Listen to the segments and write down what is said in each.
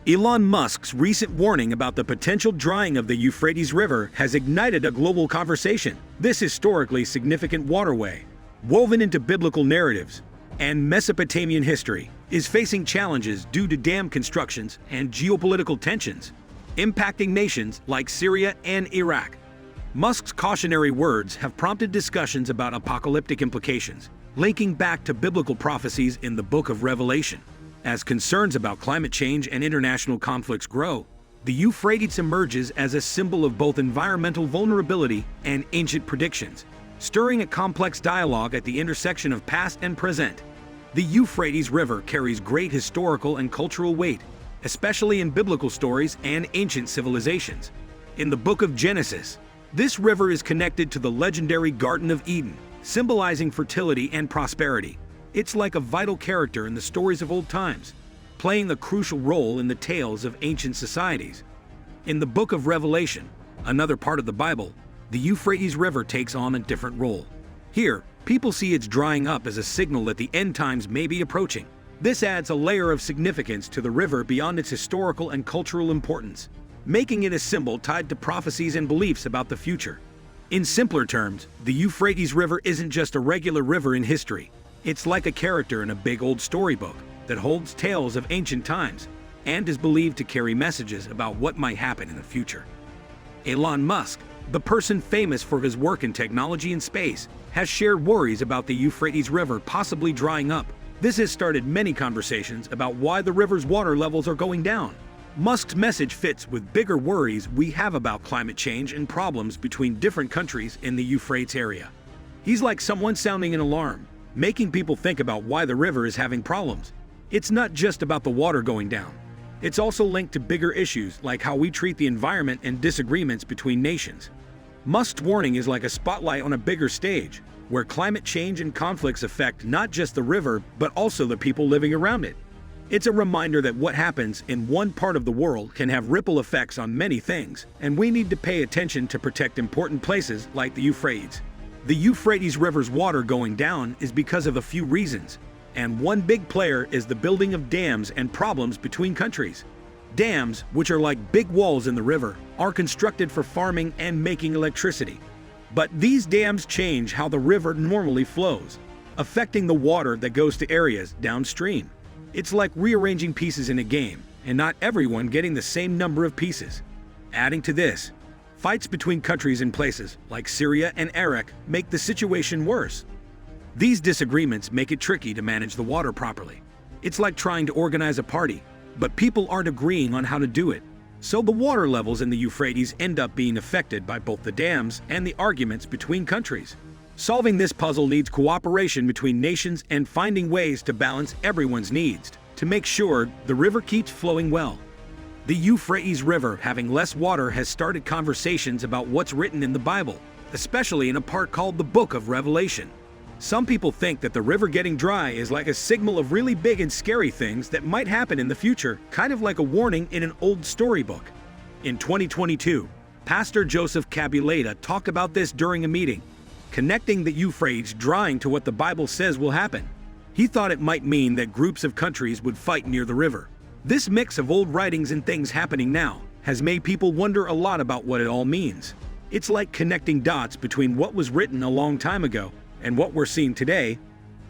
Elon Musk's recent warning about the potential drying of the Euphrates River has ignited a global conversation. This historically significant waterway, woven into biblical narratives and Mesopotamian history, is facing challenges due to dam constructions and geopolitical tensions, impacting nations like Syria and Iraq. Musk's cautionary words have prompted discussions about apocalyptic implications, linking back to biblical prophecies in the Book of Revelation. As concerns about climate change and international conflicts grow, the Euphrates emerges as a symbol of both environmental vulnerability and ancient predictions, stirring a complex dialogue at the intersection of past and present. The Euphrates River carries great historical and cultural weight, especially in biblical stories and ancient civilizations. In the Book of Genesis, this river is connected to the legendary Garden of Eden, symbolizing fertility and prosperity. It's like a vital character in the stories of old times, playing a crucial role in the tales of ancient societies. In the Book of Revelation, another part of the Bible, the Euphrates River takes on a different role. Here, people see its drying up as a signal that the end times may be approaching. This adds a layer of significance to the river beyond its historical and cultural importance, making it a symbol tied to prophecies and beliefs about the future. In simpler terms, the Euphrates River isn't just a regular river in history. It's like a character in a big old storybook that holds tales of ancient times and is believed to carry messages about what might happen in the future. Elon Musk, the person famous for his work in technology and space, has shared worries about the Euphrates River possibly drying up. This has started many conversations about why the river's water levels are going down. Musk's message fits with bigger worries we have about climate change and problems between different countries in the Euphrates area. He's like someone sounding an alarm, making people think about why the river is having problems. It's not just about the water going down. It's also linked to bigger issues like how we treat the environment and disagreements between nations. Musk's warning is like a spotlight on a bigger stage, where climate change and conflicts affect not just the river, but also the people living around it. It's a reminder that what happens in one part of the world can have ripple effects on many things, and we need to pay attention to protect important places like the Euphrates. The Euphrates River's water going down is because of a few reasons, and one big player is the building of dams and problems between countries. Dams, which are like big walls in the river, are constructed for farming and making electricity. But these dams change how the river normally flows, affecting the water that goes to areas downstream. It's like rearranging pieces in a game, and not everyone getting the same number of pieces. Adding to this, fights between countries in places like Syria and Iraq make the situation worse. These disagreements make it tricky to manage the water properly. It's like trying to organize a party, but people aren't agreeing on how to do it. So the water levels in the Euphrates end up being affected by both the dams and the arguments between countries. Solving this puzzle needs cooperation between nations and finding ways to balance everyone's needs to make sure the river keeps flowing well. The Euphrates River having less water has started conversations about what's written in the Bible, especially in a part called the Book of Revelation. Some people think that the river getting dry is like a signal of really big and scary things that might happen in the future, kind of like a warning in an old storybook. In 2022, Pastor Joseph Kabuleta talked about this during a meeting, connecting the Euphrates drying to what the Bible says will happen. He thought it might mean that groups of countries would fight near the river. This mix of old writings and things happening now has made people wonder a lot about what it all means. It's like connecting dots between what was written a long time ago and what we're seeing today,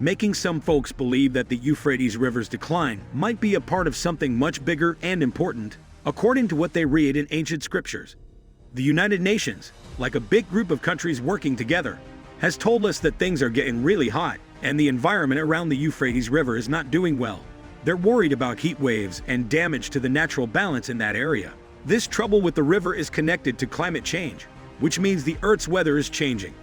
making some folks believe that the Euphrates River's decline might be a part of something much bigger and important, according to what they read in ancient scriptures. The United Nations, like a big group of countries working together, has told us that things are getting really hot and the environment around the Euphrates River is not doing well. They're worried about heat waves and damage to the natural balance in that area. This trouble with the river is connected to climate change, which means the Earth's weather is changing.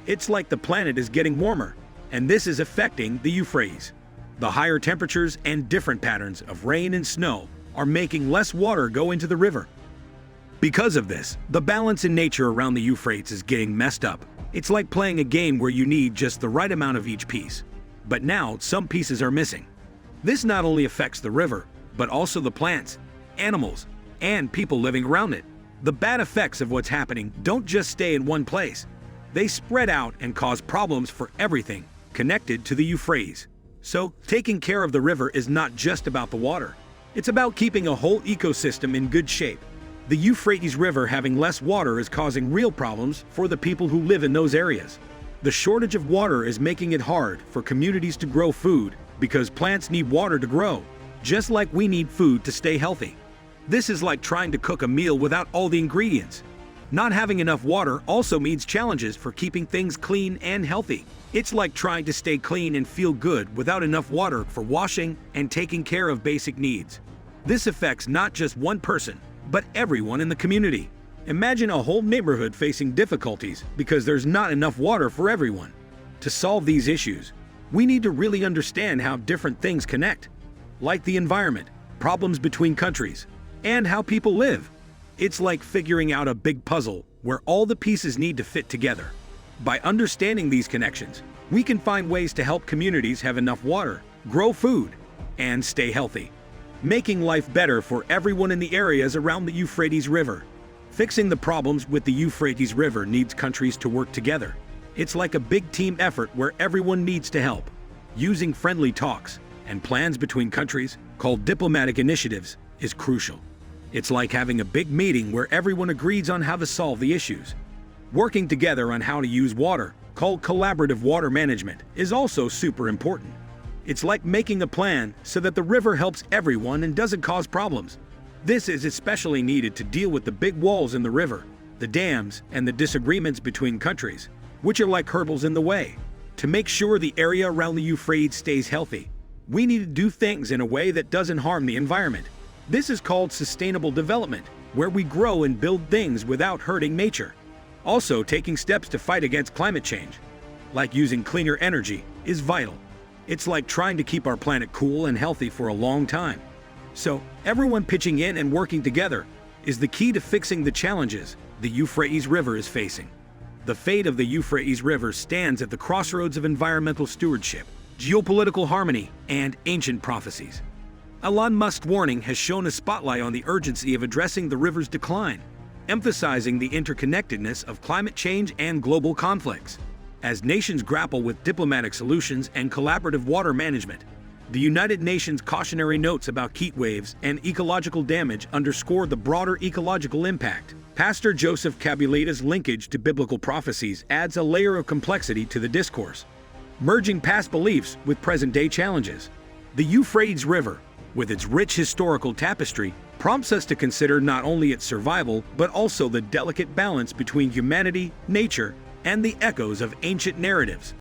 It's like the planet is getting warmer, and this is affecting the Euphrates. The higher temperatures and different patterns of rain and snow are making less water go into the river. Because of this, the balance in nature around the Euphrates is getting messed up. It's like playing a game where you need just the right amount of each piece. But now, some pieces are missing. This not only affects the river, but also the plants, animals, and people living around it. The bad effects of what's happening don't just stay in one place. They spread out and cause problems for everything connected to the Euphrates. So, taking care of the river is not just about the water. It's about keeping a whole ecosystem in good shape. The Euphrates River having less water is causing real problems for the people who live in those areas. The shortage of water is making it hard for communities to grow food because plants need water to grow, just like we need food to stay healthy. This is like trying to cook a meal without all the ingredients. Not having enough water also means challenges for keeping things clean and healthy. It's like trying to stay clean and feel good without enough water for washing and taking care of basic needs. This affects not just one person, but everyone in the community. Imagine a whole neighborhood facing difficulties because there's not enough water for everyone. To solve these issues, we need to really understand how different things connect, like the environment, problems between countries, and how people live. It's like figuring out a big puzzle where all the pieces need to fit together. By understanding these connections, we can find ways to help communities have enough water, grow food, and stay healthy, making life better for everyone in the areas around the Euphrates River. Fixing the problems with the Euphrates River needs countries to work together. It's like a big team effort where everyone needs to help. Using friendly talks and plans between countries, called diplomatic initiatives, is crucial. It's like having a big meeting where everyone agrees on how to solve the issues. Working together on how to use water, called collaborative water management, is also super important. It's like making a plan so that the river helps everyone and doesn't cause problems. This is especially needed to deal with the big walls in the river, the dams, and the disagreements between countries, which are like hurdles in the way. To make sure the area around the Euphrates stays healthy, we need to do things in a way that doesn't harm the environment. This is called sustainable development, where we grow and build things without hurting nature. Also, taking steps to fight against climate change, like using cleaner energy, is vital. It's like trying to keep our planet cool and healthy for a long time. So, everyone pitching in and working together is the key to fixing the challenges the Euphrates River is facing. The fate of the Euphrates River stands at the crossroads of environmental stewardship, geopolitical harmony, and ancient prophecies. Elon Musk's warning has shown a spotlight on the urgency of addressing the river's decline, emphasizing the interconnectedness of climate change and global conflicts. As nations grapple with diplomatic solutions and collaborative water management, the United Nations cautionary notes about heat waves and ecological damage underscore the broader ecological impact. Pastor Joseph Cabuleta's linkage to biblical prophecies adds a layer of complexity to the discourse, merging past beliefs with present-day challenges. The Euphrates River, with its rich historical tapestry, prompts us to consider not only its survival, but also the delicate balance between humanity, nature, and the echoes of ancient narratives.